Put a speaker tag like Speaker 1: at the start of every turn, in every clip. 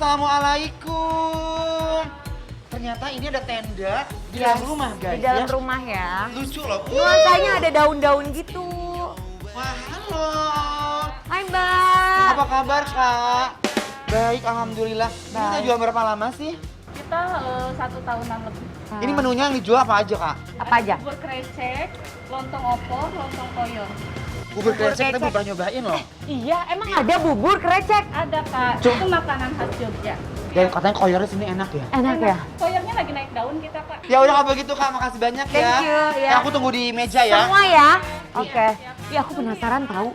Speaker 1: Assalamualaikum. Ternyata ini ada tenda di dalam rumah, guys.
Speaker 2: Di dalam rumah ya.
Speaker 1: Lucu loh.
Speaker 2: Nuansanya ada daun-daun gitu.
Speaker 1: Wah, halo.
Speaker 2: Hai Mbak.
Speaker 1: Apa kabar, Kak? Baik, alhamdulillah. Ini kita jual berapa lama sih?
Speaker 3: Kita 1 tahunan lebih.
Speaker 1: Ini menunya yang dijual apa aja, Kak?
Speaker 2: Apa aja?
Speaker 3: Bubur krecek, lontong opor, lontong koyor.
Speaker 1: Bubur krecek kita belum pernah nyobain loh.
Speaker 2: Iya, emang ada bubur krecek?
Speaker 3: Ada Kak,
Speaker 1: Cuk.
Speaker 3: itu makanan khas Jogja.
Speaker 1: Dan katanya koyornya sini enak ya.
Speaker 2: Enak ya?
Speaker 3: Koyornya lagi naik daun kita Kak.
Speaker 1: Ya udah kalau begitu, Kak, makasih banyak ya.
Speaker 2: Thank you, ya.
Speaker 1: Aku tunggu di meja ya.
Speaker 2: Semua ya? Oke. Iya, aku penasaran tahu.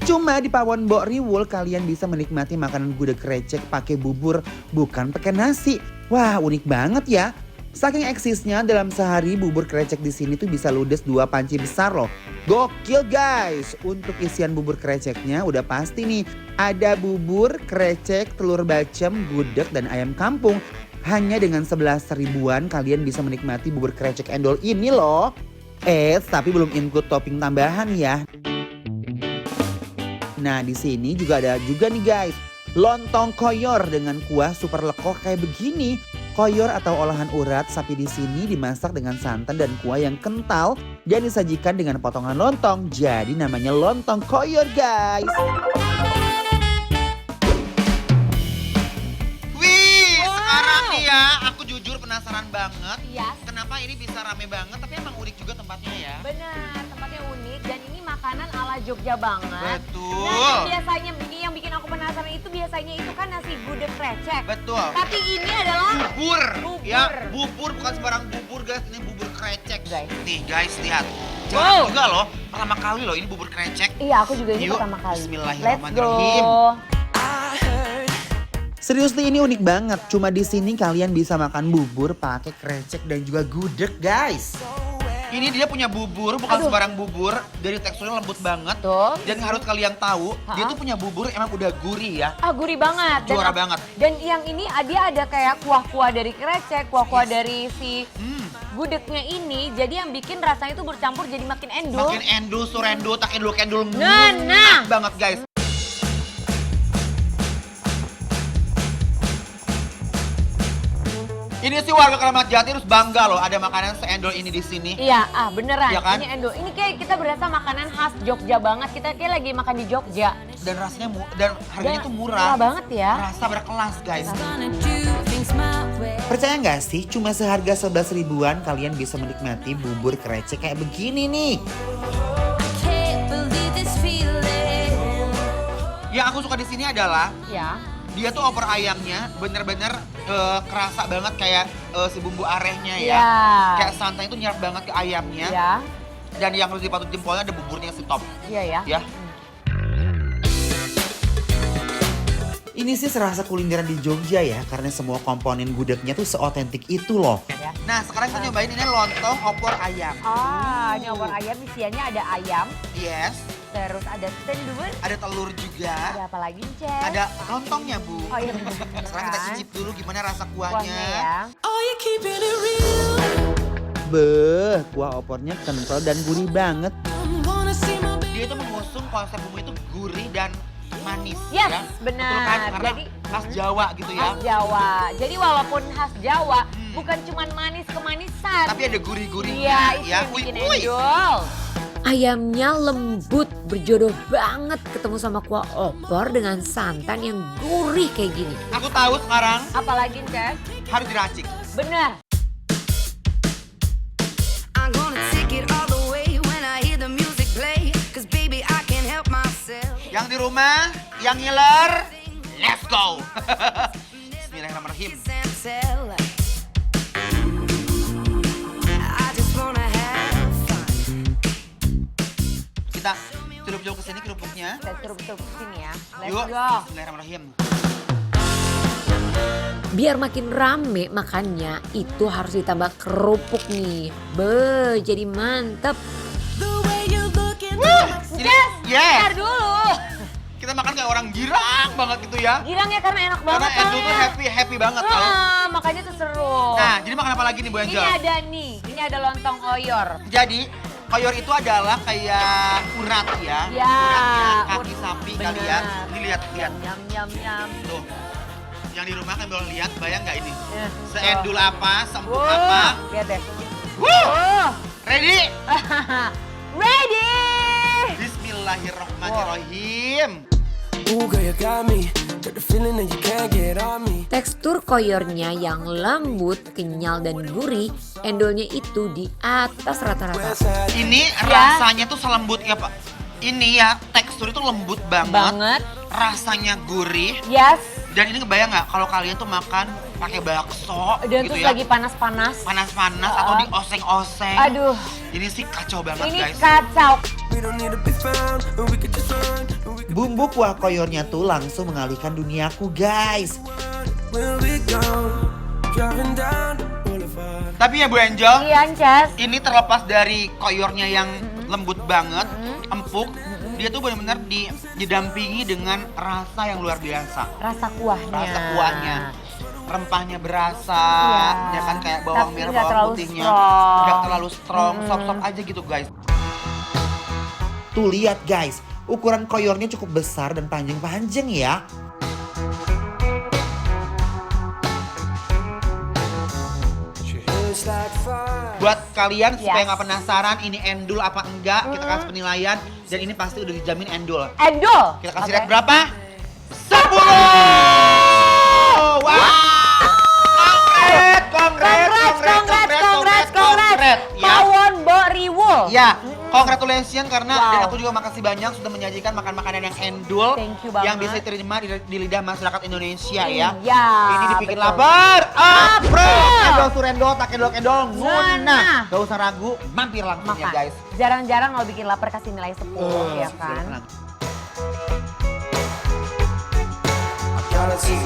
Speaker 4: Cuma di Pawon Mbok Riwul kalian bisa menikmati makanan gudeg krecek pakai bubur, bukan pakai nasi. Wah, unik banget ya. Saking eksisnya dalam sehari bubur krecek di sini tuh bisa ludes 2 panci besar loh. Gokil guys. Untuk isian bubur kreceknya udah pasti nih. Ada bubur, krecek, telur bacem, gudeg dan ayam kampung. Hanya dengan 11 ribuan kalian bisa menikmati bubur krecek endol ini loh. Tapi belum include topping tambahan ya. Nah, di sini juga ada nih guys, lontong koyor dengan kuah super lekor kayak begini. Koyor atau olahan urat sapi di sini dimasak dengan santan dan kuah yang kental dan disajikan dengan potongan lontong. Jadi namanya lontong koyor guys.
Speaker 1: Wih, sekarang nih ya, aku jujur penasaran banget.
Speaker 2: Iya.
Speaker 1: Kenapa ini bisa rame banget, tapi emang unik juga tempatnya ya.
Speaker 2: Benar, tempatnya unik dan ini makanan ala Jogja banget.
Speaker 1: Betul.
Speaker 2: Nah, biasanya ini yang bikin aku penasaran itu biasanya itu kan nasi gudeg krecek.
Speaker 1: Betul.
Speaker 2: Tapi ini adalah
Speaker 1: Bubur.
Speaker 2: Bubur.
Speaker 1: Ya, bubur bukan sembarang bubur guys, ini bubur krecek.
Speaker 2: Guys.
Speaker 1: Nih guys, lihat.
Speaker 2: Wow.
Speaker 1: Jarang juga loh, pertama kali loh ini bubur krecek.
Speaker 2: Iya, aku juga ini
Speaker 1: Yuk,
Speaker 2: pertama kali.
Speaker 1: bismillahirrahmanirrahim.
Speaker 2: Let's go.
Speaker 4: Seriously ini unik banget. Cuma di sini kalian bisa makan bubur pakai krecek dan juga gudeg guys.
Speaker 1: Ini dia punya bubur, bukan sembarang bubur. Dari teksturnya lembut banget.
Speaker 2: Tuh.
Speaker 1: Dan harus kalian tahu, dia tuh punya bubur emang udah gurih ya.
Speaker 2: Ah, gurih banget.
Speaker 1: Juara banget.
Speaker 2: Dan yang ini dia ada kayak kuah-kuah dari krecek, kuah-kuah dari si gudegnya ini. Jadi yang bikin rasanya itu bercampur jadi makin endul.
Speaker 1: Makin endul, surendul, tak endul, kendul,
Speaker 2: Nah.
Speaker 1: enak banget guys. Ini sih warga Keramat Jati harus bangga loh ada makanan seendol ini di sini.
Speaker 2: Iya, beneran.
Speaker 1: Iya kan?
Speaker 2: Ini endul. Ini kayak kita berasa makanan khas Jogja banget. Kita kayak lagi makan di Jogja.
Speaker 1: Dan rasanya dan harganya tuh murah.
Speaker 2: Murah banget ya.
Speaker 1: Rasa berkelas guys.
Speaker 4: Percaya nggak sih cuma seharga 11 ribuan kalian bisa menikmati bubur krecek kayak begini nih.
Speaker 1: Yang aku suka di sini adalah
Speaker 2: Ya.
Speaker 1: dia tuh opor ayamnya bener-bener kerasa banget kayak si bumbu arehnya ya.
Speaker 2: Iya.
Speaker 1: Kayak santan itu nyerap banget ke ayamnya.
Speaker 2: Ya.
Speaker 1: Dan yang harus dipatut jempolnya ada buburnya si top.
Speaker 2: Iya ya.
Speaker 1: Ya.
Speaker 4: Ini sih serasa kulineran di Jogja ya, karena semua komponen gudegnya tuh seotentik itu loh.
Speaker 2: Ya.
Speaker 1: Nah sekarang kita nyobain ini lontong opor ayam.
Speaker 2: Ini opor ayam isiannya ada ayam,
Speaker 1: Yes.
Speaker 2: terus ada sendur,
Speaker 1: Ada telur juga.
Speaker 2: ada apa lagi, Cez?
Speaker 1: Ada lontongnya bu.
Speaker 2: Oh iya bener.
Speaker 1: Sekarang kita cicip dulu gimana rasa
Speaker 2: kuahnya
Speaker 1: kuahnya.
Speaker 2: ya.
Speaker 4: Beuh, kuah opornya kental dan gurih banget.
Speaker 1: Dia itu mengusung konsep bumbu itu gurih dan manis.
Speaker 2: Yes,
Speaker 1: ya.
Speaker 2: benar.
Speaker 1: Betul kan? Karena
Speaker 2: Jadi
Speaker 1: khas Jawa gitu ya.
Speaker 2: khas Jawa. Jadi walaupun khas Jawa, bukan cuma manis kemanisan.
Speaker 1: Tapi ada gurih-gurihnya.
Speaker 2: Iya, itu
Speaker 1: ya.
Speaker 2: yang bikin
Speaker 1: Wih, wih.
Speaker 2: endol.
Speaker 5: Ayamnya lembut, berjodoh banget ketemu sama kuah opor dengan santan yang gurih kayak gini.
Speaker 1: Aku tahu sekarang
Speaker 2: Apalagi, Cez?
Speaker 1: harus diracik.
Speaker 2: Bener.
Speaker 6: I'm gonna take it all the way when I hear the music play. 'Cause baby I can't help myself.
Speaker 1: Yang di rumah, yang ngiler, let's go. Bismillahirrahmanirrahim.
Speaker 6: And tell. I just wanna have fun.
Speaker 1: Kita celup-celup ke sini kerupuknya.
Speaker 2: Kita suruh-suruh kesini ya. Let's
Speaker 1: Yuk,
Speaker 2: go.
Speaker 1: Bismillahirrahmanirrahim.
Speaker 5: Biar makin rame makannya, itu harus ditambah kerupuk nih. Be, jadi mantep.
Speaker 6: The way you look in
Speaker 1: Ini, yes.
Speaker 2: Ntar dulu.
Speaker 1: Kita makan kayak orang girang banget gitu ya.
Speaker 2: Girang ya karena enak banget.
Speaker 1: Karena Endul tuh happy banget tau.
Speaker 2: Makanya tuh seru.
Speaker 1: Nah, jadi makan apa lagi nih Bu
Speaker 2: Ini
Speaker 1: Angel?
Speaker 2: ada nih, ini ada lontong oyor.
Speaker 1: Jadi Koyor itu adalah kayak urat ya.
Speaker 2: Ya,
Speaker 1: Uratnya kaki sapi
Speaker 2: bener.
Speaker 1: kalian. Ini lihat.
Speaker 2: Yam.
Speaker 1: Tuh. Yang di rumah kan boleh lihat, bayang nggak ini?
Speaker 2: Ya.
Speaker 1: Seendul apa, sempit
Speaker 2: Wow,
Speaker 1: apa.
Speaker 2: lihat deh.
Speaker 1: Wuh!
Speaker 2: Oh.
Speaker 1: Ready?
Speaker 2: Ready!
Speaker 1: Bismillahirrahmanirrahim.
Speaker 7: Ooh, girl, you got me. Got the feeling that you can't get on me.
Speaker 5: Tekstur koyornya yang lembut, kenyal, dan gurih, endolnya itu di atas rata-rata.
Speaker 7: Westside.
Speaker 1: Ini
Speaker 2: Ya.
Speaker 1: rasanya tuh selembut ya Pak. Ini ya tekstur itu lembut banget.
Speaker 2: Banget.
Speaker 1: Rasanya gurih.
Speaker 2: Yes.
Speaker 1: Dan ini kebayang nggak kalau kalian tuh makan pakai bakso
Speaker 2: Dan
Speaker 1: gitu
Speaker 2: terus
Speaker 1: ya.
Speaker 2: lagi panas-panas.
Speaker 1: Panas-panas atau dioseng-oseng.
Speaker 2: Aduh,
Speaker 1: Ini sih kacau banget
Speaker 2: ini
Speaker 1: guys.
Speaker 2: kacau.
Speaker 7: We don't need to be found, and we could just run. And we
Speaker 4: Bumbu kuah koyornya tuh langsung mengalihkan duniaku guys.
Speaker 7: when we gone, driving down the boulevard.
Speaker 1: Tapi ya Bu Angel,
Speaker 2: Iya, Cas.
Speaker 1: ini terlepas dari koyornya yang lembut banget, empuk, dia tuh benar-benar didampingi dengan rasa yang luar biasa.
Speaker 2: Rasa kuahnya.
Speaker 1: Rasa kuahnya, rempahnya berasa,
Speaker 2: Iya.
Speaker 1: ya kan kayak bawang
Speaker 2: Tapi
Speaker 1: merah,
Speaker 2: nggak
Speaker 1: bawang
Speaker 2: terlalu
Speaker 1: putihnya,
Speaker 2: strong.
Speaker 1: nggak terlalu strong, sop-sop aja gitu guys.
Speaker 4: Tuh lihat guys, ukuran koyornya cukup besar dan panjang-panjang ya.
Speaker 7: Your hair's like fire.
Speaker 1: Buat kalian supaya
Speaker 2: Yes.
Speaker 1: nggak penasaran ini endul apa enggak, kita kasih penilaian dan ini pasti udah dijamin endul.
Speaker 2: Endul.
Speaker 1: Kita kasih
Speaker 2: Oke.
Speaker 1: rate berapa? 10! Wow! Congrats! Ya.
Speaker 2: Pawon Bo Riwul.
Speaker 1: Ya, congratulations karena
Speaker 2: Wow.
Speaker 1: dan aku juga makasih banyak sudah menyajikan makan-makanan yang endul
Speaker 2: Thank you banget.
Speaker 1: yang bisa diterima di lidah masyarakat Indonesia ya.
Speaker 2: Iya,
Speaker 1: Ini dibikin
Speaker 2: betul.
Speaker 1: lapar. Apro!
Speaker 2: Betul.
Speaker 1: Endol surendol, tak endol-endol,
Speaker 2: Nguna.
Speaker 1: nguna. Gak usah ragu, mampir langsung ya
Speaker 2: Makan.
Speaker 1: guys.
Speaker 2: Jarang-jarang kalau bikin lapar kasih nilai 10 ya kan.
Speaker 7: Gotta see